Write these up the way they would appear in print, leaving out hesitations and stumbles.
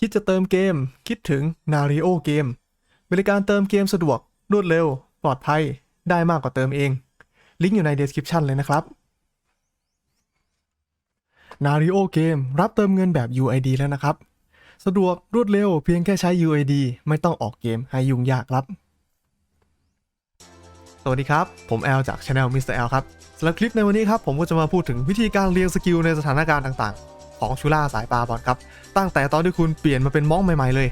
คิดจะเติมเกมคิดถึง Nario เกมบริการเติมเกมสะดวกรวดเร็วปลอดภัยได้มากกว่าเติมเองลิงก์อยู่ใน description เลยนะครับ Nario เกมรับเติมเงินแบบ UID แล้วนะครับสะดวกรวดเร็วเพียงแค่ใช้ UID ไม่ต้องออกเกมให้ยุ่งยากครับสวัสดีครับผมแอลจาก Channel Mr. L ครับสำหรับคลิปในวันนี้ครับผมก็จะมาพูดถึงวิธีการเรียงสกิลในสถานการณ์ต่างๆของชูล่าสายปลาบอลครับตั้งแต่ตอนที่คุณเปลี่ยนมาเป็นม้องใหม่ๆเลย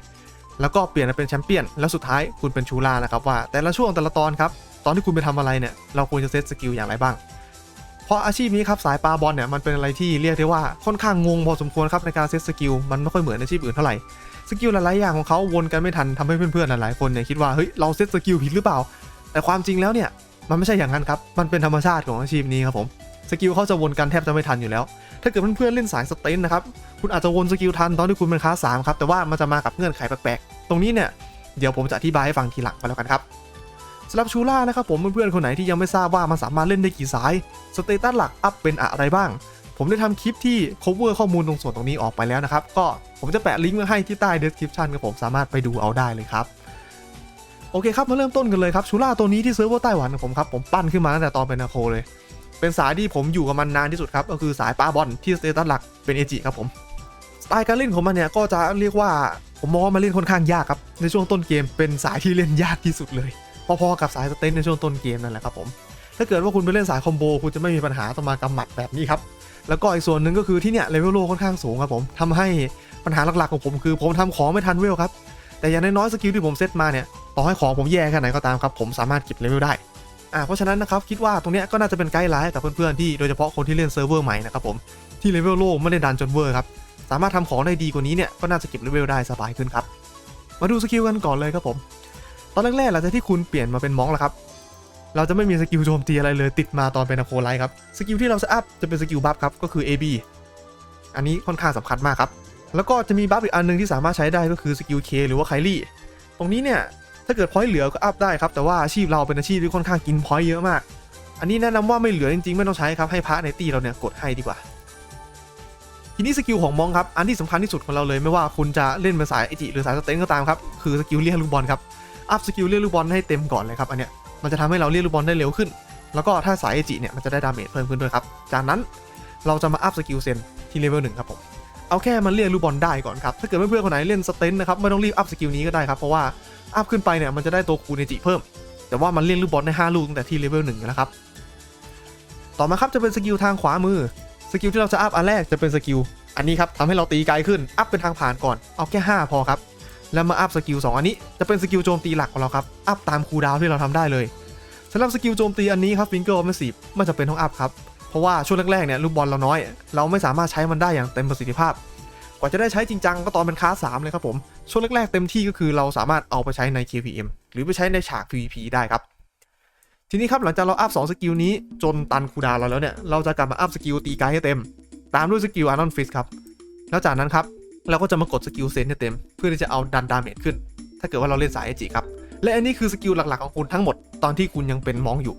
แล้วก็เปลี่ยนมาเป็นแชมเปี้ยนแล้วสุดท้ายคุณเป็นชูล่านะครับว่าแต่ละช่วงแต่ละตอนครับตอนที่คุณไปทำอะไรเนี่ยเราควรจะเซตสกิลอย่างไรบ้างเพราะอาชีพนี้ครับสายปลาบอลเนี่ยมันเป็นอะไรที่เรียกได้ว่าค่อนข้างงงพอสมควรครับในการเซตสกิลมันไม่ค่อยเหมือนอาชีพอื่นเท่าไหร่สกิลหลายๆอย่างของเขาวนกันไม่ทันทำให้เพื่อนๆหลายๆคนเนี่ยคิดว่าเฮ้ยเราเซตสกิลผิดหรือเปล่าแต่ความจริงแล้วเนี่ยมันไม่ใช่อย่างนั้นครับมันเป็นธรรมชาติของอาชีพนี้ครับผมสกิลเขาจะวนกันแทบจะไม่ทันอยู่แล้วถ้าเกิดเพื่อนๆเล่นสายสเตนนะครับคุณอาจจะวนสกิลทันตอนที่คุณเป็นคลาส3ครับแต่ว่ามันจะมากับเงื่อนไขแปลกๆตรงนี้เนี่ยเดี๋ยวผมจะอธิบายให้ฟังทีหลังไปแล้วกันครับสำหรับชูล่านะครับผมเพื่อนๆคนไหนที่ยังไม่ทราบว่ามันสามารถเล่นได้กี่สายสเตตัสหลักอัพเป็นอะไรบ้างผมได้ทำคลิปที่ cover ข้อมูลตรงส่วนตรงนี้ออกไปแล้วนะครับก็ผมจะแปะลิงก์ไว้ให้ที่ใต้ description ครับผมสามารถไปดูเอาได้เลยครับโอเคครับมาเริ่มต้นกันเลยครับชูล่าตัวนี้ที่เซิร์ฟเวอร์ไต้หวันของผมครับผมปั้นขึ้นมาตั้งแต่ตอนเป็นนาโคเลยเป็นสายที่ผมอยู่กับมันนานที่สุดครับก็คือสายปาบอลที่สเตตัสหลักเป็นเอจิครับผมสไตล์การเล่นของมันเนี่ยก็จะเรียกว่าผมมองว่ามันเล่นค่อนข้างยากครับในช่วงต้นเกมเป็นสายที่เล่นยากที่สุดเลยพอๆกับสายสเตนในช่วงต้นเกมนั่นแหละครับผมถ้าเกิดว่าคุณไปเล่นสายคอมโบคุณจะไม่มีปัญหาต้องมากำหมัดแบบนี้ครับแล้วก็อีกส่วนหนึ่งก็คือที่เนี่ยเลเวลโลค่อนข้างสูงครับผมทำให้ปัญหาหลักๆของผมคือผมทำของไม่ทันเวลครับแต่อย่างน้อยๆสกิลที่ผมเซตมาเนี่ยต่อให้ของผมแย่แค่ไหนก็ตามครับผมสามารถเก็บเลเวลได้เพราะฉะนั้นนะครับคิดว่าตรงเนี้ยก็น่าจะเป็นไกด์ไลน์กับเพื่อนๆที่โดยเฉพาะคนที่เล่นเซิร์ฟเวอร์ใหม่นะครับผมที่เลเวลโลไม่ได้ดันจนเวอร์ครับสามารถทำของได้ดีกว่านี้เนี่ยก็น่าจะเก็บเลเวลได้สบายขึ้นครับมาดูสกิลกันก่อนเลยครับผมตอนแรกๆหลังจากที่คุณเปลี่ยนมาเป็นม้องแล้วครับเราจะไม่มีสกิลโจมตีอะไรเลยติดมาตอนเป็นอะโคไลท์ครับสกิลที่เราจะอัพจะเป็นสกิลบัฟครับก็คือ AB อันนี้ค่อนข้างสำคัญมากครับแล้วก็จะมีบัฟอีกอันนึงที่สามารถใช้ได้ก็คือสกิล K หรือว่าไคลี่ตรงนี้เนี่ยถ้าเกิดพอยต์เหลือก็อัพได้ครับแต่ว่าอาชีพเราเป็นอาชีพที่ค่อนข้างกินพอยต์เยอะมากอันนี้แนะนำว่าไม่เหลือจริงๆไม่ต้องใช้ครับให้พระในตีเราเนี่ยกดให้ดีกว่าทีนี้สกิลของมองครับอันที่สำคัญที่สุดของเราเลยไม่ว่าคุณจะเล่นเป็นสายเอจิหรือสายสเตนก็ตามครับคือสกิลเรียกลูกบอลครับอัพสกิลเรียกลูกบอลให้เต็มก่อนเลยครับอันเนี้ยมันจะทำให้เราเรียกลูกบอลได้เร็วขึ้นแล้วก็ถ้าสายเอจิเนี่ยมันจะได้ดาเมจเพิ่มขึ้นด้วยครับจากนั้นเราจะมาอัพสกิลเซนที่เลเวล1ครับผมเอาแค่มันเรียกลูกบอลได้ก่อนครับถ้าเกิดเพื่อนๆคนไหนเล่นสเตนนะครับไม่ต้องรีบอัพสกิลนี้ก็ได้ครับเพราะว่าอัพขึ้นไปเนี่ยมันจะได้ตัวคูณเอจิเพิ่มแต่ว่ามันเรียกลูกบอลได้5ลูกตั้งแต่ที่เลเวล1อยู่แล้วครับต่อมาครับจะเป็นสกิลทางขวามือสกิลที่เราจะอัพอันแรกจะเป็นสกิลอันนี้ครับทำให้เราตีไกลขึ้นอัพเป็นทางผ่านก่อนเอาแค่5พอครับแล้วมาอัพสกิล2อันนี้จะเป็นสกิลโจมตีหลักของเราครับอัพตามคูลดาวน์ที่เราทำได้เลยสำหรับสกิลโจมตีอันนี้ครับฟิงเกอร์ออฟเฟนซีฟไม่จำเป็นต้องอัพครับเพราะว่าช่วงแรกๆเนี่ยลูกบอลเราน้อยเราไม่สามารถใช้มันได้อย่างเต็มประสิทธิภาพกว่าจะได้ใช้จริงจังก็ตอนเป็นคลาส3เลยครับผมช่วงแรกๆเต็มที่ก็คือเราสามารถเอาไปใช้ใน KPM หรือไปใช้ในฉาก PVP ได้ครับทีนี้ครับหลังจากเราอัพ2สกิลนี้จนตันคูลดาวน์เราแล้วเนี่ยเราจะกลับมาอัพสกิลตีไกลให้เต็มตามด้วยสกิลอาร์นอนฟิสครับแล้วจากนั้นครับเราก็จะมากดสกิลเซนให้เต็มเพื่อที่จะเอาดันดาเมจขึ้นถ้าเกิดว่าเราเล่นสายเอจิครับและอันนี้คือสกิลหลักๆของคุณทั้งหมดตอนที่คุณยังเป็นม้องอยู่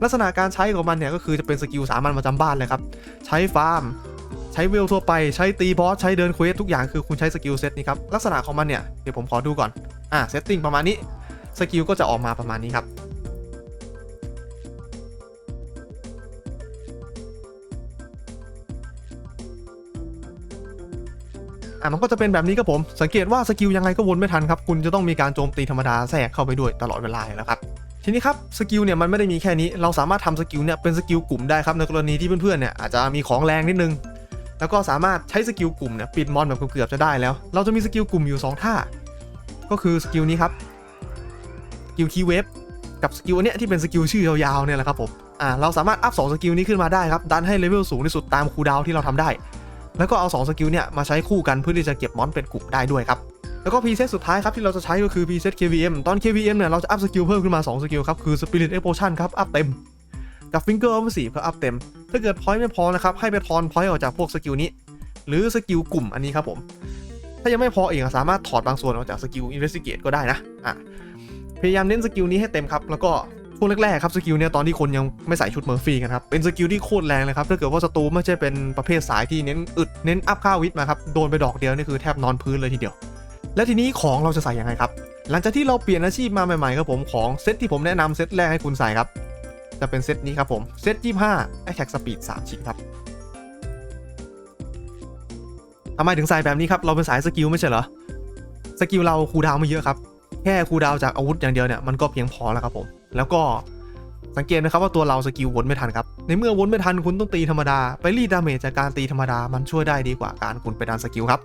ลักษณะการใช้ของมันเนี่ยก็คือจะเป็นสกิลสามัญประจำบ้านเลยครับใช้ฟาร์มใช้เวลทั่วไปใช้ตีบอสใช้เดินเควสทุกอย่างคือคุณใช้สกิลเซตนี้ครับลักษณะของมันเนี่ยเดี๋ยวผมขอดูก่อนเซตติ้งประมาณนี้สกิลก็จะออกมาประมาณนี้ครับมันก็จะเป็นแบบนี้ครับผมสังเกตว่าสกิลยังไงก็วนไม่ทันครับคุณจะต้องมีการโจมตีธรรมดาแทรกเข้าไปด้วยตลอดเวลาแล้วครับทีนี้ครับสกิลเนี่ยมันไม่ได้มีแค่นี้เราสามารถทำสกิลเนี่ยเป็นสกิลกลุ่มได้ครับในกรณีที่เพื่อนๆเนี่ยอาจจะมีของแรงนิดนึงแล้วก็สามารถใช้สกิลกลุ่มเนี่ยปิดมอนแบบเกือบจะได้แล้วเราจะมีสกิลกลุ่มอยู่2ท่าก็คือสกิลนี้ครับสกิลคีย์เวฟกับสกิลเนี้ยที่เป็นสกิลชื่อยาวๆเนี่ยแหละครับผมเราสามารถอัพ2สกิลนี้ขึ้นมาได้ครับดันให้เลเวลสูงที่สุดตามคูลดาวน์ที่เราทำได้แล้วก็เอา2สกิลเนี่ยมาใช้คู่กันเพื่อที่จะเก็บมอนเป็นกลุ่มได้ด้วยครับแล้วก็พรีเซตสุดท้ายครับที่เราจะใช้ก็คือพรีเซต KVM ตอน KVM เนี่ยเราจะอัพสกิลเพิ่มขึ้นมา2สกิลครับคือ Spirit Explosion ครับอัพเต็มกับ Finger Offensive ก็อัพเต็มถ้าเกิดพอยต์ไม่พอนะครับให้ไปทอนพอยต์ออกจากพวกสกิลนี้หรือสกิลกลุ่มอันนี้ครับผมถ้ายังไม่พออีกสามารถถอดบางส่วนออกจากสกิล Investigate ก็ได้นะพยายามเน้นสกิลนี้ให้เต็มครับแล้วก็ ช่วงแรกๆครับสกิลเนี่ยตอนที่คนยังไม่ใส่ชุดเมอร์ฟี่กันครับเป็นสกิลที่โคตรแรงเลยครับถ้าเกิดว่าศัตรูไม่ใช่เป็นประเภทสายที่เน้นอึดเน้นอัพค่าวิทมาครับโดนไปดอกเดียวนี่คือแทบนอนพื้นเลยทีเดียวและทีนี้ของเราจะใส่ยังไงครับหลังจากที่เราเปลี่ยนอาชีพมาใหม่ๆครับผมของเซตที่ผมแนะนำเซตแรกให้คุณใส่ครับจะเป็นเซตนี้ครับผมเซต25 Attack Speed 3 ชิ้นครับทำไมถึงใส่แบบนี้ครับเราเป็นสายสกิลไม่ใช่เหรอสกิลเราคูลดาวน์ไม่เยอะครับแค่คูลดาวน์จากอาวุธอย่างเดียวเนี่ยมันก็เพียงพอแล้วครับผมแล้วก็สังเกตนะครับว่าตัวเราสกิลวนไม่ทันครับในเมื่อวนไม่ทันคุณต้องตีธรรมดาไปรีดดาเมจจากการตีธรรมดามันช่วยได้ดีกว่าการคุณไปดันสกิลครับ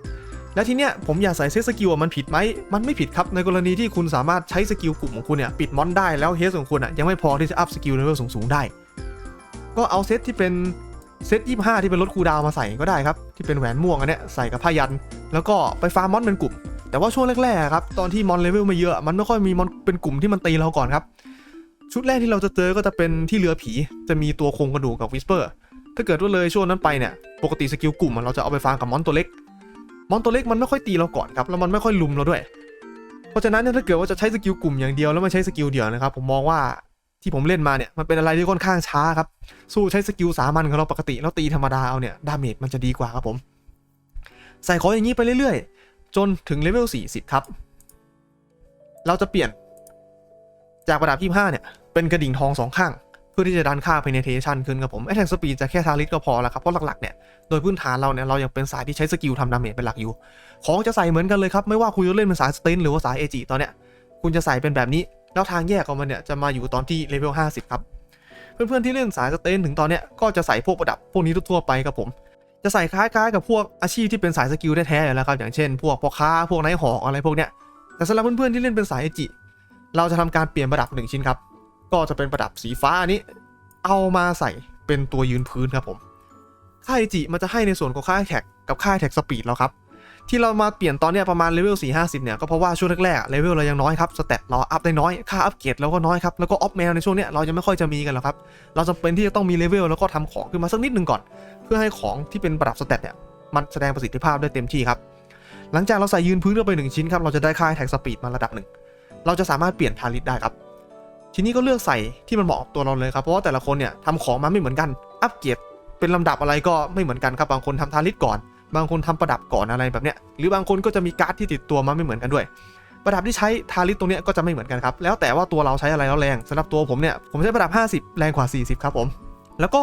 แล้วทีเนี้ยผมอยากใส่เซตสกิลมันผิดไหมมันไม่ผิดครับในกรณีที่คุณสามารถใช้สกิลกลุ่มของคุณเนี่ยปิดมอนได้แล้วเฮสของคุณยังไม่พอที่จะอัพสกิลเลเวลสูงๆได้ก็เอาเซตที่เป็นเซต25ที่เป็นลดคูลดาวน์มาใส่ก็ได้ครับที่เป็นแหวนม่วงอันเนี้ยใส่กับผ้ายันแล้วก็ไปฟาร์มมอนเป็นกลุ่มแต่ว่าช่วงแรกๆครับตอนที่มอนเลเวลไม่เยอะมันไม่ค่อยมีมอนเป็นกลุ่มที่มันตีเราก่อนครับชุดแรกที่เราจะเจอก็จะเป็นที่เรือผีจะมีตัวโครงกระดูกกับวิสเปอร์ถ้าเกิดว่าเลยช่วงนั้นไปเนี่ยปกติสกิลกลุ่มเราจะเอาไปฟาร์มกับมอนตัวเล็กมันไม่ค่อยตีเราก่อนครับแล้วมันไม่ค่อยลุมเราด้วยเพราะฉะนั้นถ้าเกิดว่าจะใช้สกิลกลุ่มอย่างเดียวแล้วไม่ใช้สกิลเดียวนะครับผมมองว่าที่ผมเล่นมาเนี่ยมันเป็นอะไรที่ค่อนข้างช้าครับสู้ใช้สกิลสามัญของเราปกติแล้วตีธรรมดาเอาเนี่ยดาเมจมันจะดีกว่าครับผมใส่ของอย่างนี้ไปเรื่อยๆจนถึงเลเวล40ครับเราจะเปลี่ยนจากประดับ25เนี่ยเป็นกระดิ่งทอง2ข้างเพื่อที่จะดันค่า penetration ขึ้นครับผม attack speed จะแค่ทาริสก็พอแล้วครับเพราะหลักๆเนี่ยโดยพื้นฐานเราเนี่ยเรายังเป็นสายที่ใช้สกิลทำดาเมจเป็นหลักอยู่ของจะใส่เหมือนกันเลยครับไม่ว่าคุณจะเล่นเป็นสายสเตนหรือว่าสายเอจิตอนเนี้ยคุณจะใส่เป็นแบบนี้แล้วทางแยกของมันเนี่ยจะมาอยู่ตอนที่เลเวล50ครับเพื่อนๆที่เล่นสายสเตนถึงตอนเนี้ยก็จะใส่พวกประดับพวกนี้ทั่วๆไปครับผมจะใส่คล้ายๆกับพวกอาชีพที่เป็นสายสกิลแท้ๆแล้วครับอย่างเช่นพวกพ่อค้าพวกไนท์ฮอคอะไรพวกเนี้ยแต่สำหรับเพื่อนๆที่เล่นเป็นสายเอจิเราจะทำการเปลี่ยนประดับ1ชิ้นครับก็จะเป็นประดับสีฟ้าอันนี้เอามาใส่เป็นตัวยืนพื้นครับผมค่ายเอจิมันจะให้ในส่วนของค่ายแท็กกับค่ายแท็กสปีดเราครับที่เรามาเปลี่ยนตอนนี้ประมาณเลเวล4-50เนี่ยก็เพราะว่าช่วงแรกๆเลเวลเรายังน้อยครับสเตตเราอัพได้น้อยค่าอัพเกรดเราก็น้อยครับแล้วก็ออฟแมวในช่วงนี้เรายังไม่ค่อยจะมีกันหรอกครับเราจำเป็นที่จะต้องมีเลเวลแล้วก็ทำของขึ้นมาสักนิดนึงก่อนเพื่อให้ของที่เป็นประดับสเตตเนี่ยมันแสดงประสิทธิภาพได้เต็มที่ครับหลังจากเราใส่ยืนพื้นเข้าไป1ชิ้นครับเราจะได้ค่ายแท็กสปีดมาระดับ1เราจะสามารถเปลี่ยนทาริสได้ครับทีนี้ก็เลือกใส่ที่มันเหมาะกับตัวเราเลยครับเพราะว่าแต่ละคนเนี่ยทำของมาไม่เหมือนกันอัพเกรดเป็นลำดับอะไรก็ไม่เหมือนกันครับบางคนทำทาริสก่อนบางคนทำประดับก่อนอะไรแบบเนี้ยหรือบางคนก็จะมีการ์ดที่ติดตัวมาไม่เหมือนกันด้วยประดับที่ใช้ทาริสตรงเนี้ยก็จะไม่เหมือนกันครับแล้วแต่ว่าตัวเราใช้อะไรแล้วแรงสำหรับตัวผมเนี่ยผมใช้ประดับ50แรงกว่า40ครับผมแล้วก็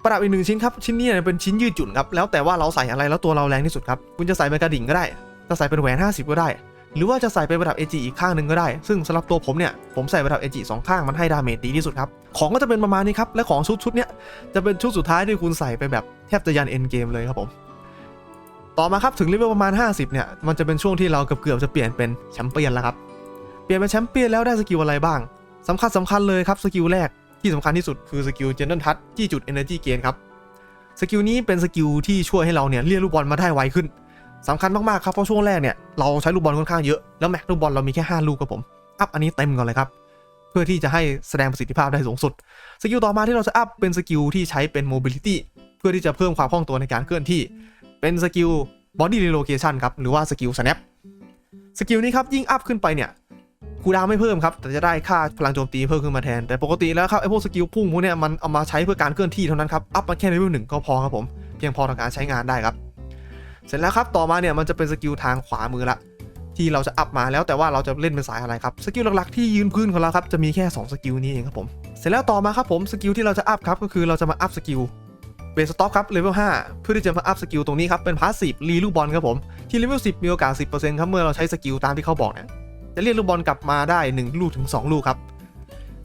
ประดับอีก1ชิ้นครับชิ้นนี้เป็นชิ้นยืดหยุ่นครับแล้วแต่ว่าเราใส่อะไรแล้วตัวเราแรงที่สุดครับคุณจะใส่เป็นกระดิ่งก็ได้จะใส่เป็นแหวน50ก็ได้หรือว่าจะใส่เป็นประดับ AG อีกข้างหนึ่งก็ได้ซึ่งสำหรับตัวผมเนี่ยผมใส่ประดับ AG 2ข้างมันให้ดาเมจดีที่สุดครับของก็จะเป็นประมาณนี้ครับและของชุดเนี้ยจะเป็นชุดสุดท้ายที่คุณใส่ไปแบบแทบจะยันเอ็นเกมเลยครับผมต่อมาครับถึงเลเวลประมาณ50เนี่ยมันจะเป็นช่วงที่เราเกือบจะเปลี่ยนเป็นแชมเปี้ยนแล้วครับเปลี่ยนเป็นแชมเปี้ยนแล้วได้สกิลอะไรบ้างสำคัญเลยครับสกิลแรกที่สำคัญที่สุดคือสกิลเจนเนอร์ทัชจี้จุด Energy Gain ครับสกิลนี้เป็นสกิลที่ช่วยให้เราเนี่ยเรียกลูกบอลมาได้ไวขึ้นสำคัญมากๆครับเพราะช่วงแรกเนี่ยเราใช้ลูกบอลค่อนข้างเยอะแล้วแม็กลูกบอลเรามีแค่5ลูกครับผมอัพอันนี้เต็มก่อนเลยครับเพื่อที่จะให้แสดงประสิทธิภาพได้สูงสุดสกิลต่อมาที่เราจะอัพเป็นสกิลที่ใช้เป็น mobility เพื่อที่จะเพิ่มความคล่องตัวในการเคลื่อนที่เป็นสกิล body relocation ครับหรือว่าสกิล snap สกิลนี้ครับยิ่งอัพขึ้นไปเนี่ยคูลดาวน์ไม่เพิ่มครับแต่จะได้ค่าพลังโจมตีเพิ่มขึ้นมาแทนแต่ปกติแล้วครับไอ้พวกสกิลพุ่งพวกเนี้ยมันเอามาใช้เพื่อการเคลื่อนที่เท่านั้นครับอัพมาแค่เลเวล1ก็พอครับผมเพียงพอต่อการใช้งานได้ครับเสร็จแล้วครับต่อมาเนี่ยมันจะเป็นสกิลทางขวามือละที่เราจะอัพมาแล้วแต่ว่าเราจะเล่นเป็นสายอะไรครับสกิลหลักๆที่ยืนพื้นของเราครับจะมีแค่2สกิลนี้เองครับผมเสร็จแล้วต่อมาครับผมสกิลที่เราจะอัพครับก็คือเราจะมาอัพสกิลเบสสต็อกครับเลเวล5เพื่อที่จะมาอัพสกิลตรงนี้ครับเป็นพาสซีฟรีลูกบอลครับผมที่เลเวล10มีโอกาส 10% ครับเมื่อเราใช้สกิลตามที่เขาบอกเนี่ยจะเรียกลูกบอลกลับมาได้1ลูกถึง2ลูกครั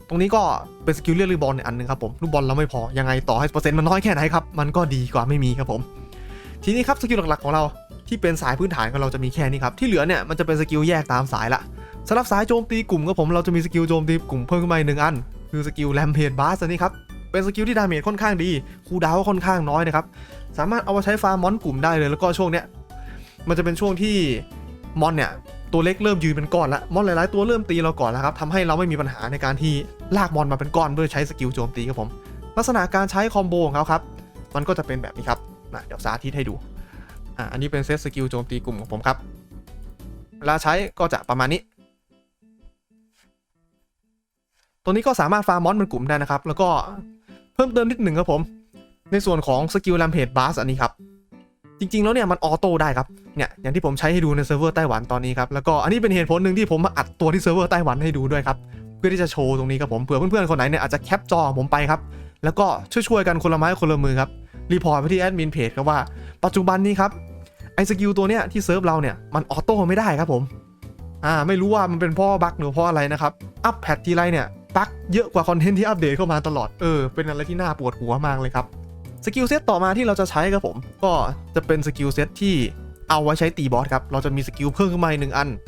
บตรงนี้ก็เป็นสกิลเรียกลูกบอลอันนึงครับผมลูกบอลเราไม่พอยังไงต่อให้เปอร์เซ็นต์มันน้อยแค่ไหนครับมันก็ดีกว่าไม่มีครับผมทีนี้ครับสกิลหลักๆของเราที่เป็นสายพื้นฐานของเราจะมีแค่นี้ครับที่เหลือเนี่ยมันจะเป็นสกิลแยกตามสายละสำหรับสายโจมตีกลุ่มครับผมเราจะมีสกิลโจมตีกลุ่มเพิ่มขึ้นมา1อันคือสกิลแรมเพจบาสอันนี้ครับเป็นสกิลที่ดาเมจค่อนข้างดีคูลดาวน์ค่อนข้างน้อยนะครับสามารถเอามาใช้ฟาร์มมอนกลุ่มได้เลยแล้วก็ช่วงเนี้ยมันจะเป็นช่วงที่มอนเนี่ยตัวเล็กเริ่มยืนเป็นก้อนละมอนหลายๆตัวเริ่มตีเราก่อนแล้วครับทำให้เราไม่มีปัญหาในการที่ลากมอนมาเป็นก้อนด้วยใช้สกิลโจมตีครับผมลักษณะการใช้คอมโบของเขาครับมันก็จะเป็นแบบนี้ครับเดี๋ยวสาธิตให้ดูอันนี้เป็นเซตสกิลโจมตีกลุ่มของผมครับเวลาใช้ก็จะประมาณนี้ ตัวนี้ก็สามารถฟาร์มมอนเป็นกลุ่มได้นะครับแล้วก็เพิ่มเติมนิดหนึ่งครับผมในส่วนของสกิลแรมเพจบาสอันนี้ครับจริงๆแล้วเนี่ยมันออโต้ได้ครับเนี่ยอย่างที่ผมใช้ให้ดูในเซิร์ฟเวอร์ไต้หวันตอนนี้ครับแล้วก็อันนี้เป็นเหตุผลหนึ่งที่ผมมาอัดตัวที่เซิร์ฟเวอร์ไต้หวันให้ดูด้วยครับเพื่อที่จะโชว์ตรงนี้ครับผมเผื่อเพื่อนๆคนไหนเนี่ยอาจจะแคปจอผมไปครับแล้วก็ช่วยๆกันคนละไม้คนละมือครับรีพอร์ตไปที่แอดมินเพจครับว่าปัจจุบันนี้ครับไอ้สกิลตัวเนี้ยที่เซิร์ฟเราเนี่ยมันออโต้ไม่ได้ครับผมไม่รู้ว่ามันเป็นเพราะบั๊กหรือเพราะอะไรนะครับอัปแพททีไรเนี่ยบั๊กเยอะกว่าคอนเทนต์ที่อัปเดตเข้ามาตลอดเป็นอะไรที่น่าปวดหัวมากเลยครับสกิลเซตต่อมาที่เราจะใช้ครับผมก็จะเป็นสกิลเซตที่เอาไว้ใช้ตีบอสครับเราจะมีสกิลเพิ่มขึ้นมา1อั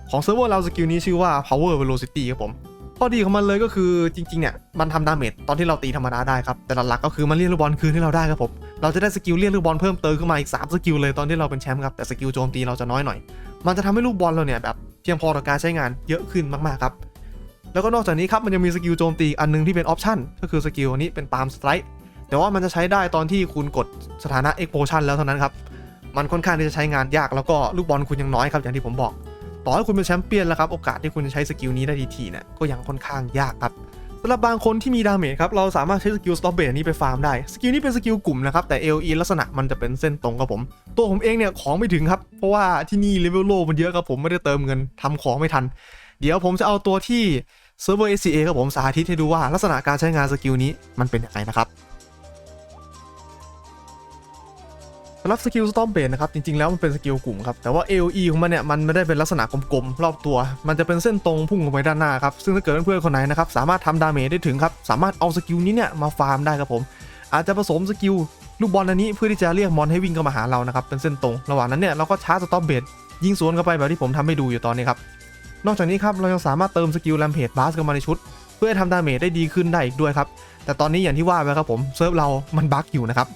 นของเซิร์ฟเวอร์เราสกิลนี้ชื่อว่า power velocity ครับผมข้อดีของมันเลยก็คือจริงๆเนี่ยมันทำดาเมจตอนที่เราตีธรรมดาได้ครับแต่หลักๆก็คือมันเรียกลูกบอลคืนให้เราได้ครับผมเราจะได้สกิลเรียกลูกบอลเพิ่มเติมขึ้นมาอีก3สกิลเลยตอนที่เราเป็นแชมป์ครับแต่สกิลโจมตีเราจะน้อยหน่อยมันจะทำให้ลูกบอลเราเนี่ยแบบเพียงพอต่อการใช้งานเยอะขึ้นมากๆครับแล้วก็นอกจากนี้ครับมันยังมีสกิลโจมตีอันนึงที่เป็นออปชั่นก็คือสกิลอันนี้เป็นปาล์มสไตร์แต่ว่ามันจะใช้ได้ตอนที่คุณกดสถานะ Explosion แล้วเท่านั้นครับมันค่อนข้างที่จะใช้งานยากแล้วก็ลูกบอลคุณยังน้อยครับอย่างที่ผมบอกต่อให้คุณเป็นแชมเปี้ยนแล้วครับโอกาสที่คุณจะใช้สกิลนี้ได้ทีๆเนี่ยก็ยังค่อนข้างยากครับสำหรับบางคนที่มีดาเมจครับเราสามารถใช้สกิลสต็อปเบสนี้ไปฟาร์มได้สกิลนี้เป็นสกิลกลุ่มนะครับแต่ AOE ลักษณะมันจะเป็นเส้นตรงครับผมตัวผมเองเนี่ยของไม่ถึงครับเพราะว่าที่นี่เลเวลโลมันเยอะครับผมไม่ได้เติมเงินทำของไม่ทันเดี๋ยวผมจะเอาตัวที่เซิร์ฟเวอร์ SCA ครับผมสาธิตให้ดูว่าลักษณะการใช้งานสกิลนี้มันเป็นยังไงนะครับสำหรับสกิลสตอมเบสนะครับจริงๆแล้วมันเป็นสกิลกลุ่มครับแต่ว่า AOE ของมันเนี่ยมันไม่ได้เป็นลักษณะกลมๆรอบตัวมันจะเป็นเส้นตรงพุ่งออกไปด้านหน้าครับซึ่งถ้าเกิดเพื่อนๆคนไหนนะครับสามารถทำดาเมจได้ถึงครับสามารถเอาสกิลนี้เนี่ยมาฟาร์มได้ครับผมอาจจะผสมสกิลลูกบอลอันนี้เพื่อที่จะเรียกมอนให้วิ่งเข้ามาหาเรานะครับเป็นเส้นตรงระหว่างนั้นเนี่ยเราก็ชาร์จสตอมเบสยิงสวนเข้าไปแบบที่ผมทำให้ดูอยู่ตอนนี้ครับนอกจากนี้ครับเรายังสามารถเติมสกิลแรมเพจบาสเข้ามาในชุดเพื่อทำดาเมจได้ดีขึ้นได้อีกด้วยครับแต่ตอนนี้อย่างที่ว่าไปครับผมเซิร์ฟเรามันบั๊กอยู่นะครั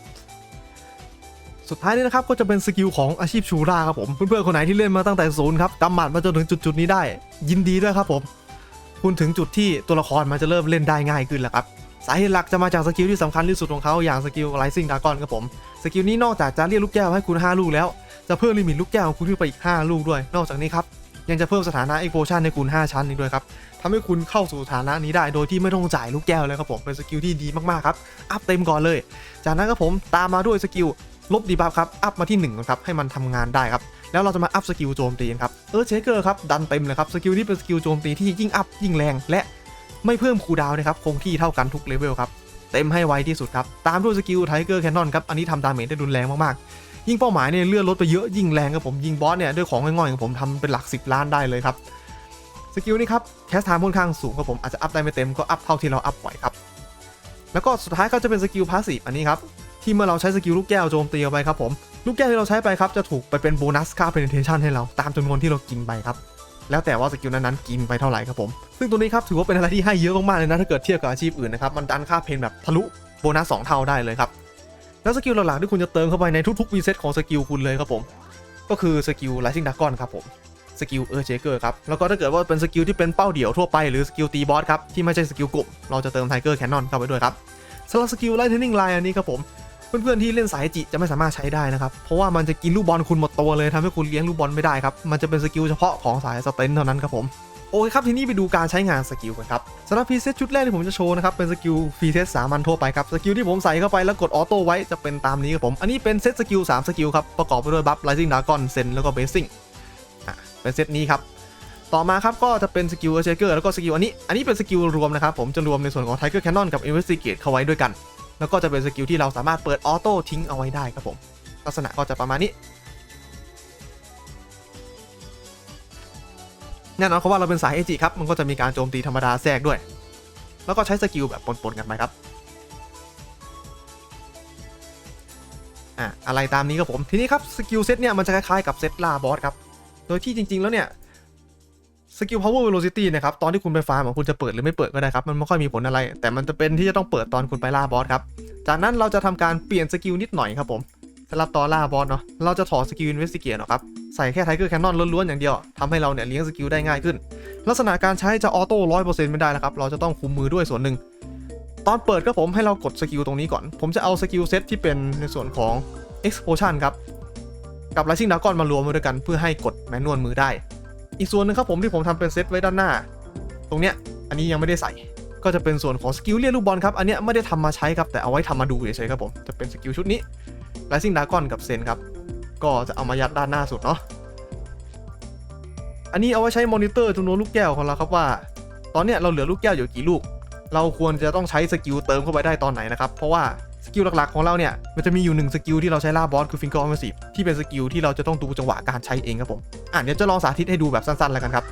บสุดท้ายนี้นะครับก็จะเป็นสกิลของอาชีพชูราครับผมเพื่อนๆคนไหนที่เล่นมาตั้งแต่ศูนย์ครับกำหมัดมาจนถึงจุดนี้ได้ยินดีด้วยครับผมคุณถึงจุดที่ตัวละครมันจะเริ่มเล่นได้ง่ายขึ้นแล้วครับสาเหตุหลักจะมาจากสกิลที่สำคัญที่สุดของเขาอย่างสกิล Rising Dragon ครับผมสกิลนี้นอกจากจะเรียกลูกแก้วให้คุณ5ลูกแล้วจะเพิ่มลิมิตลูกแก้วของคุณขึ้นไปอีก5ลูกด้วยนอกจากนี้ครับยังจะเพิ่มสถานะ Explosion ให้คุณ5ชั้นอีกด้วยครับทำให้คุณเข้าสู่สถานะนี้ได้โดยที่ไม่ต้องจ่ายลูกแก้วเลยครับผมเป็นสกิลที่ดีมากๆครับอัพเต็มก่อนเลยจากนั้นครับผมตามมาด้วยสกิลลบดีบัฟครับอัพมาที่1ครับให้มันทำงานได้ครับแล้วเราจะมาอัพสกิลโจมตีครับเชคเกอร์ครับดันเต็มเลยครับสกิลนี้เป็นสกิลโจมตีที่ยิ่งอัพยิ่งแรงและไม่เพิ่มคูลดาวน์นะครับคงที่เท่ากันทุกเลเวลครับเต็มให้ไวที่สุดครับตามด้วยสกิลไทเกอร์แคนนอนครับอันนี้ทำดาเมจได้รุนแรงมากๆยิ่งเป้าหมายเนี่ยเลื่อนลดไปเยอะยิ่งแรงครับผมยิงบอสเนี่ยด้วยของง่อยๆของผมทำเป็นหลัก10 ล้านได้เลยครับสกิลนี้ครับแคสไทม์ค่อนข้างสูงครับผมอาจจะอัพได้ไม่เต็มก็อัพเท่าที่เราอัพไหวครับแล้วก็สุดท้ายก็จะเป็นสกิลพาสซีฟอันนี้ครับที่เมื่อเราใช้สกิลลูกแก้วโจมตีไปครับผมลูกแก้วที่เราใช้ไปครับจะถูกไปเป็นโบนัสค่า penetration ให้เราตามจำนวนที่เรากินไปครับแล้วแต่ว่าสกิลนั้นๆกินไปเท่าไหร่ครับผมซึ่งตัวนี้ครับถือว่าเป็นอะไรที่ให้เยอะมากๆเลยนะถ้าเกิดเทียบกับอาชีพอื่นนะครับมันดันค่าเพนแบบทะลุโบนัส2 เท่าได้เลยครับแล้วสกิลหลักๆที่คุณจะเติมเข้าไปในทุกๆรีเซ็ตของสกิลคุณเลยครับผมก็คือสกิล Rising Dragon ครับผมสกิลเชคเกอร์ครับแล้วก็ถ้าเกิดว่าเป็นสกิลที่เป็นเป้าเดี่ยวทั่วไปหรือสกิลตีบอสครับที่ไม่ใช่สกิลกลุ่มเราจะเติมไทเกอร์แคนนอนเข้าไปด้วยครับสำหรับสกิล Lightning Line อันนี้ครับผมเพื่อนๆที่เล่นสายจิจะไม่สามารถใช้ได้นะครับเพราะว่ามันจะกินลูกบอลคุณหมดตัวเลยทำให้คุณเลี้ยงลูกบอลไม่ได้ครับมันจะเป็นสกิลเฉพาะของสายสเตนเท่านั้นครับผมโอเคครับทีนี้ไปดูการใช้งานสกิลกันครับสำหรับพรีเซตชุดแรกที่ผมจะโชว์นะครับเป็นสกิลพรีเซตสามัญทั่วไปครับสกิลที่ผมใส่เข้าไปแล้วกดออโต้ไว้จะเป็นตามนี้ครับผมอันนี้เป็นเซตสกิล3สกิลครับประกอบไปด้วยบัฟ Rising Dragon เซนแล้วก็เบสซิ่งเป็นเซตนี้ครับต่อมาครับก็จะเป็นสกิลเชคเกอร์แล้วก็สกิลอันนี้เป็นสกิลรวมนะครับผมจะรวมในส่วนของ Tiger Cannon กับ Investigate เข้าไว้ด้วยกันแล้วก็จะเป็นสกิลที่เราสามารถเปิดออโต้ทิ้งเอาไว้ได้ครับผมลักษณะก็จะประมาณนี้แน่นอนเพราะว่าเราเป็นสายเอจิครับมันก็จะมีการโจมตีธรรมดาแทรกด้วยแล้วก็ใช้สกิลแบบปนๆกันไปครับอะไรตามนี้ครับผมทีนี้ครับสกิลเซตเนี่ยมันจะคล้ายๆกับเซตล่าบอสครับโดยที่จริงๆแล้วเนี่ยสกิล power velocity นะครับตอนที่คุณไปฟาร์มคุณจะเปิดหรือไม่เปิดก็ได้ครับมันไม่ค่อยมีผลอะไรแต่มันจะเป็นที่จะต้องเปิดตอนคุณไปล่าบอสครับจากนั้นเราจะทำการเปลี่ยนสกิลนิดหน่อยครับผมสำหรับตอนล่าบอสเนาะเราจะถอดสกิล investigate ออกครับใส่แค่ Tiger Cannon ล้วนๆอย่างเดียวทำให้เราเนี่ยเลี้ยงสกิลได้ง่ายขึ้นลักษณะการใช้จะออโต้ 100% ไม่ได้นะครับเราจะต้องคุมมือด้วยส่วนหนึ่งตอนเปิดครับผมให้เรากดสกิลตรงนี้ก่อนผมจะเอาสกิลเซตที่เป็นในส่วนของ explosion ครับกับ Rising Dragon มารวมไว้ด้วยกันเพื่อให้กดแมนนวลมือได้อีกส่วนนึงครับผมที่ผมทำเป็นเซตไว้ด้านหน้าตรงเนี้ยอันนี้ยังไม่ได้ใส่ ก็จะเป็นส่วนของสกิลเรียกลูกบอลครับอันนี้ไม่ได้ทำมาใช้ครับแต่เอาไว้ทำมาดูเฉยๆครับผมจะเป็นสกิลชุดนี้ Rising Dragon กับเซนครับก็จะเอามายัดด้านหน้าสุดเนาะอันนี้เอาไว้ใช้มอนิเตอร์จำนวนลูกแก้วของเราครับว่าตอนเนี้ยเราเหลือลูกแก้วอยู่กี่ลูกเราควรจะต้องใช้สกิลเติมเข้าไปได้ตอนไหนนะครับเพราะว่าสกิลหลักๆของเราเนี่ยมันจะมีอยู่1สกิลที่เราใช้ล่าบอสคือ Finger Offensive ที่เป็นสกิลที่เราจะต้องดูจังหวะการใช้เองครับผมเดี๋ยวจะลองสาธิตให้ดูแบบสั้นๆแล้วกันครับ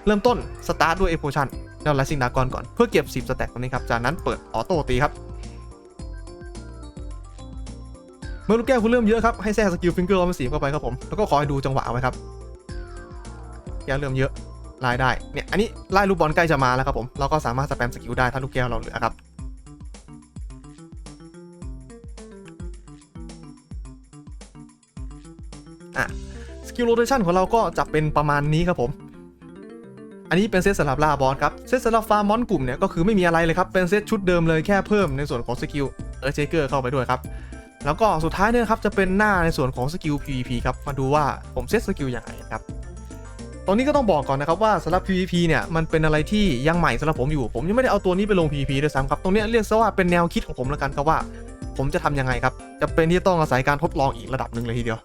เริ่มต้นสตาร์ทด้วย Explosion แล้ว Rising Dragon ก่อนเพื่อเก็บ10สแต็กตรงนี้ครับจากนั้นเปิดออโต้ตีครับเมื่อลูกแก้วคุณเริ่มเยอะครับให้แทรกสกิล Finger Offensive เข้าไปครับผมแล้วก็คอยดูจังหวะไว้ครับแก้วเริ่มเยอะไล่ได้เนี่ยอันนี้ไล่ลูกบอลใกล้จะมาแล้วครับผมเราก็สามารถสแปมสกิลได้ถ้าลูกแก้วเราเหลือครับสกิลโรเทชันของเราก็จะเป็นประมาณนี้ครับผมอันนี้เป็นเซตสำหรับล่าบอสครับเซตสำหรับฟาร์มมอนกลุ่มเนี่ยก็คือไม่มีอะไรเลยครับเป็นเซตชุดเดิมเลยแค่เพิ่มในส่วนของสกิลเจเกอร์เข้าไปด้วยครับแล้วก็สุดท้ายเนี่ยครับจะเป็นหน้าในส่วนของสกิล PVP ครับมาดูว่าผมเซตสกิลอย่างไรครับตอนนี้ก็ต้องบอกก่อนนะครับว่าสำหรับ PVP เนี่ยมันเป็นอะไรที่ยังใหม่สำหรับผมอยู่ผมยังไม่ได้เอาตัวนี้ไปลง PVP ด้วยซ้ำครับตรงนี้เรียกซะว่าเป็นแนวคิดของผมแล้วกันครับว่าผมจะทำยังไงครับจะเป็นที่ต้องอาศัยการทดลองอีกระดับหนึ่งเลยทีเดียว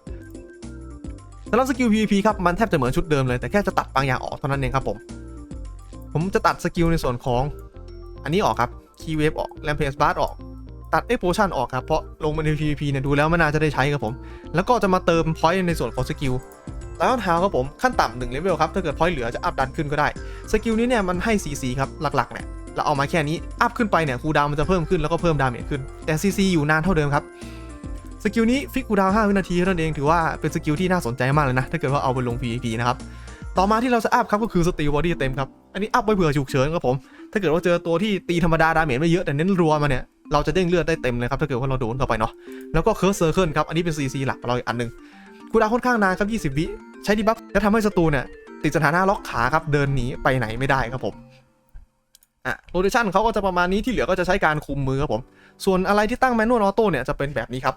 สำหรับสกิล PVP ครับมันแทบจะเหมือนชุดเดิมเลยแต่แค่จะตัดบางอย่างออกเท่านั้นเองครับผมจะตัดสกิลในส่วนของอันนี้ออกครับ Key Wave ออก Rampage Blast ออกตัด Explosion ออกครับเพราะลงมาใน PVP เนี่ยดูแล้วไม่น่าจะได้ใช้ครับผมแล้วก็จะมาเติม point ในส่วนของสกิลแล้วเท้าครับผมขั้นต่ำ1 level ครับถ้าเกิด point เหลือจะอัพดันขึ้นก็ได้สกิลนี้เนี่ยมันให้ CC ครับหลักๆเนี่ยเราเอามาแค่นี้อัพขึ้นไปเนี่ยคูลดาวน์มันจะเพิ่มขึ้นแล้วก็เพิ่มดาเมจขึ้นแต่ CC อยู่นานเท่าเดิมครับสกิลนี้ฟิกคูลดาวน์5 วินาทีเท่านั้นเองถือว่าเป็นสกิลที่น่าสนใจมากเลยนะถ้าเกิดว่าเอาไปลง PVP นะครับต่อมาที่เราจะอัพครับก็คือสตีลบอดี้เต็มครับอันนี้อัพไว้เผื่อฉุกเฉินครับผมถ้าเกิดว่าเจอตัวที่ตีธรรมดาดาเมจไม่เยอะแต่เน้นรัวมาเนี่ยเราจะเด้งเลือดได้เต็มเลยครับถ้าเกิดว่าเราโดนเข้าไปเนาะแล้วก็เคิร์สเซอร์เคิลครับอันนี้เป็น CC หลักเราอีกอันนึงคูลดาวน์ค่อนข้างนานครับ20 วิใช้ดีบัฟและทำให้ศัตรูเนี่ยติดสถานะล็อกขาครับเดินหนีไปไหนไม่ได้ครับผมโรเทชันเขาก็จะประมาณนี้ที่เหลือก็จะใช้การคุมมือครับผมส่วนอะไรที่ตั้งแมนนวลออโต้เนี่ยจะเป็นแบบนี้ครับ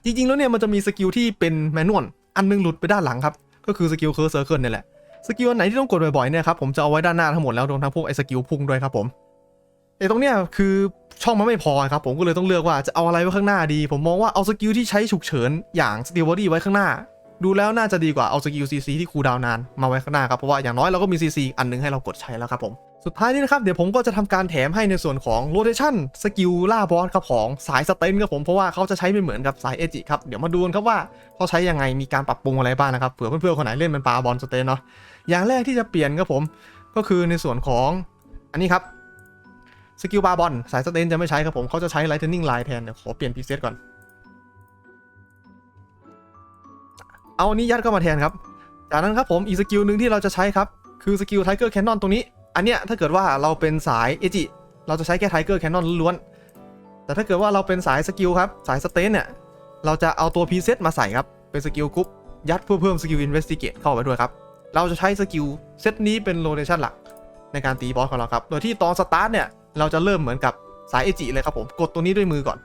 จริงๆแล้วเนี่ยมันจะมีสกิลที่เป็นแมนนวลอันนึงหลุดไปด้านหลังครับก็คือสกิลเคิร์สเซอร์เคิลนี่แหละสกิลอันไหนที่ต้องกดบ่อยๆเนี่ยครับผมจะเอาไว้ด้านหน้าทั้งหมดแล้วรวมทั้งพวกไอ้สกิลพุ่งด้วยครับผมตรงเนี้ยคือช่องมันไม่พอครับผมก็เลยต้องเลือกว่าจะเอาอะไรไว้ข้างหน้าดีผมมองว่าเอาสกิลที่ใช้ฉุกเฉินอย่างสตีลบอดี้ไว้ข้างหน้าดูแล้วน่าจะดีกว่าเอาสกิล CC ที่คูลดาวน์นานมาไว้ข้างหน้าครับเพราะว่าอย่างน้อยเราก็มี CC อันนึงให้เรากดใช้แล้วครับผมสุดท้ายนี้นะครับเดี๋ยวผมก็จะทำการแถมให้ในส่วนของโรเทชันสกิลล่าบอสครับของสายสเตนครับผมเพราะว่าเขาจะใช้ไม่เหมือนกับสายเอจิครับเดี๋ยวมาดูกันครับว่าเขาใช้ยังไงมีการปรับปรุงอะไรบ้างนะครับเผื่อเพื่อนๆคนไหนเล่นเป็นปลาบอลสเตนเนาะอย่างแรกที่จะเปลี่ยนครับผมก็คือในส่วนของอันนี้ครับสกิลปลาบอลสายสเตนจะไม่ใช้ครับผมเขาจะใช้ไลท์เทนนิ่งไลน์แทนเดี๋ยวขอเปลี่ยนพรีเซตก่อนเอาอันนี้ยัดเข้ามาแทนครับจากนั้นครับผมอีกสกิลหนึ่งที่เราจะใช้ครับคือสกิลไทเกอร์แคนนอนตรงนี้อันเนี้ยถ้าเกิดว่าเราเป็นสายเอจิเราจะใช้แค่ไทเกอร์แคนนอนล้วนแต่ถ้าเกิดว่าเราเป็นสายสกิลครับสายสเตนเนี่ยเราจะเอาตัวพรีเซตมาใส่ครับเป็นสกิลกรุ๊ปยัดเพื่อเพิ่มสกิลอินเวสติเกตเข้าไปด้วยครับเราจะใช้สกิลเซตนี้เป็นโรเทชันหลักในการตีบอสของเราครับโดยที่ตอนสตาร์ทเนี่ยเราจะเริ่มเหมือนกับสายเอจิเลยครับผมกดตัวนี้ด้วยมือก่อน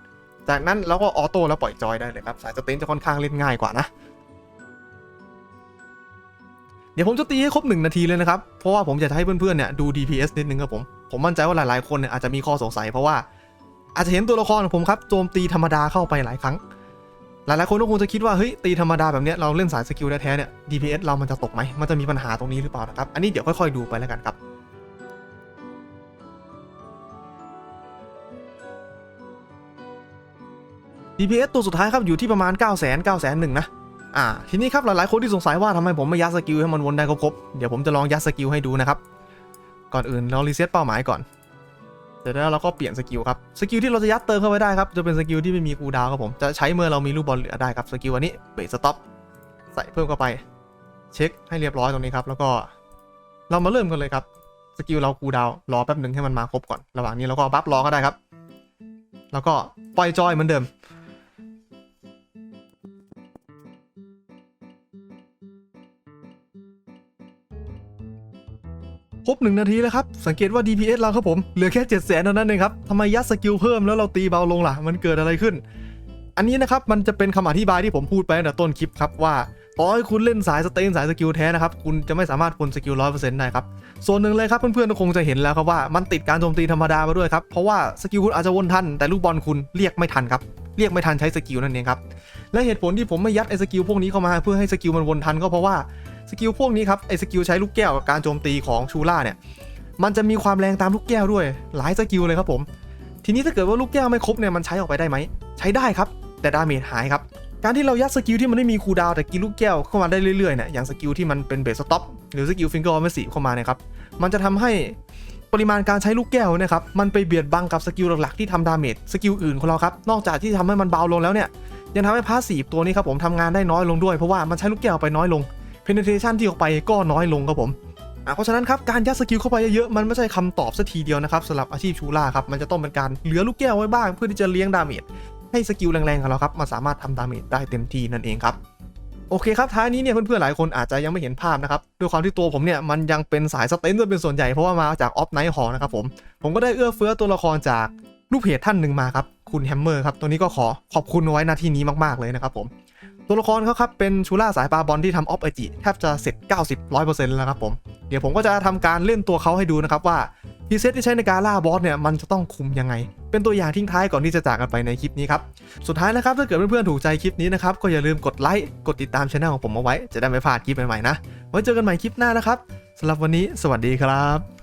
จากนั้นเราก็ออโต้แล้วปล่อยจอยได้เลยครับสายสเตนจะค่อนข้างเล่นง่ายกว่านะเดี๋ยวผมจะตีให้ครบ1 นาทีเลยนะครับเพราะว่าผมอยากจะให้เพื่อนๆเนี่ยดู DPS นิดนึงครับผมมั่นใจว่าหลายๆคนเนี่ยอาจจะมีข้อสงสัยเพราะว่าอาจจะเห็นตัวละครของผมครับโจมตีธรรมดาเข้าไปหลายครั้งหลายๆคนก็คงจะคิดว่าเฮ้ยตีธรรมดาแบบนี้เราเล่นสายสกิลแท้ๆเนี่ย DPS เรามันจะตกไหมมันจะมีปัญหาตรงนี้หรือเปล่านะครับอันนี้เดี๋ยวค่อยๆดูไปแล้วกันครับ DPS ตัวสุดท้ายครับอยู่ที่ประมาณ 900,001 นะทีนี้ครับหลายๆคนที่สงสัยว่าทำไมผมไม่ยัดสกิลให้มันวนได้ครบเดี๋ยวผมจะลองยัดสกิลให้ดูนะครับก่อนอื่นเรารีเซ็ตเป้าหมายก่อนเสร็จแล้วเราก็เปลี่ยนสกิลครับสกิลที่เราจะยัดเติมเข้าไปได้ครับจะเป็นสกิลที่ไม่มีคูลดาวน์ครับผมจะใช้เมื่อเรามีลูกบอลเหลือได้ครับสกิลอันนี้เบรกสต็อปใส่เพิ่มเข้าไปเช็คให้เรียบร้อยตรงนี้ครับแล้วก็เรามาเริ่มกันเลยครับสกิลเราคูลดาวน์รอแป๊บหนึ่งให้มันมาครบก่อนระหว่างนี้เราก็บัฟรอก็ได้ครับแล้วก็ปล่อยจอยเหมือนเดิมครบ1 นาทีแล้วครับสังเกตว่า DPS เราครับผมเหลือแค่ 700,000 เท่านั้นเองครับทำไมยัดสกิลเพิ่มแล้วเราตีเบาลงล่ะมันเกิดอะไรขึ้น อันนี้นะครับมันจะเป็นคำอธิบายที่ผมพูดไปตั้งแต่ต้นคลิปครับว่าต่อให้คุณเล่นสายสเตนสายสกิลแท้นะครับคุณจะไม่สามารถพ้นสกิล 100% ได้ครับส่วนหนึ่งเลยครับเพื่อนๆก็คงจะเห็นแล้วครับว่ามันติดการโจมตีธรรมดามาด้วยครับเพราะว่าสกิลคุณอาจจะวนทันแต่ลูกบอลคุณเรียกไม่ทันครับเรียกไม่ทันใช้สกิลนั่นเองครับและเหตุผลที่ผมไม่ยัดไอ้สกิลพวกนี้เข้ามาเพื่อให้สกิลมันวนทันก็เพราะว่าสกิลพวกนี้ครับไอ้สกิลใช้ลูกแก้วกับการโจมตีของชูล่าเนี่ยมันจะมีความแรงตามลูกแก้วด้วยหลายสกิลเลยครับผมทีนี้ถ้าเกิดว่าลูกแก้วไม่ครบเนี่ยมันใช้ออกไปได้ไหมใช้ได้ครับแต่ดาเมจหายครับการที่เรายัดสกิลที่มันไม่มีคูลดาวน์แต่กินลูกแก้วเข้ามาได้เรื่อยๆเนี่ยอย่างสกิลที่มันเป็นเบสสต็อปหรือสกิลฟิงเกอร์ออฟเมสีเข้ามาเนี่ยครับมันจะทำให้ปริมาณการใช้ลูกแก้วนะครับมันไปเบียดบังกับสกิลหลักๆที่ทำดาเมจสกิลอื่นของเราครับนอกจากที่ทำให้มันเบาลงแล้วเนี่ยยังทำให้พาสซีฟตัวนี้ครับผมทำงานได้น้อยลงด้วยเพราะว่ามันใช้ลูกแก้วไปน้อยลง penetration ที่ออกไปก็น้อยลงครับผมเพราะฉะนั้นครับการยัดสกิลเข้าไปเยอะๆมันไม่ใช่คำตอบสักทีเดียวนะครับสำหรับอาชีพชูล่าครับมันจะต้องเป็นการเหลือลูกแก้วไว้บ้างเพื่อที่จะเลี้ยงดาเมจให้สกิลแรงๆของเราครับมาสามารถทำดาเมจได้เต็มที่นั่นเองครับโอเคครับท้ายนี้เนี่ยเพื่อนๆหลายคนอาจจะยังไม่เห็นภาพนะครับด้วยความที่ตัวผมเนี่ยมันยังเป็นสายสเตนซ์เป็นส่วนใหญ่เพราะว่ามาจากออฟไนท์ฮอลนะครับผมก็ได้เอื้อเฟื้อตัวละครจากลูกเพจท่านหนึ่งมาครับคุณแฮมเมอร์ครับตัวนี้ก็ขอขอบคุณไว้ณที่นี้มากๆเลยนะครับผมตัวละครเขาครับเป็นชูล่าสายปลาบอลที่ทำออฟไอจิแทบจะเสร็จ 90-100% แล้วครับผมเดี๋ยวผมก็จะทำการเล่นตัวเขาให้ดูนะครับว่าพีเซตที่ใช้ในการล่าบอสเนี่ยมันจะต้องคุมยังไงเป็นตัวอย่างทิ้งท้ายก่อนที่จะจากกันไปในคลิปนี้ครับสุดท้ายนะครับถ้าเกิดเพื่อนๆถูกใจคลิปนี้นะครับก็อย่าลืมกดไลค์กดติดตามช่องของผมเอาไว้จะได้ไม่พลาดคลิปใหม่ๆนะไว้เจอกันใหม่คลิปหน้านะครับสำหรับวันนี้สวัสดีครับ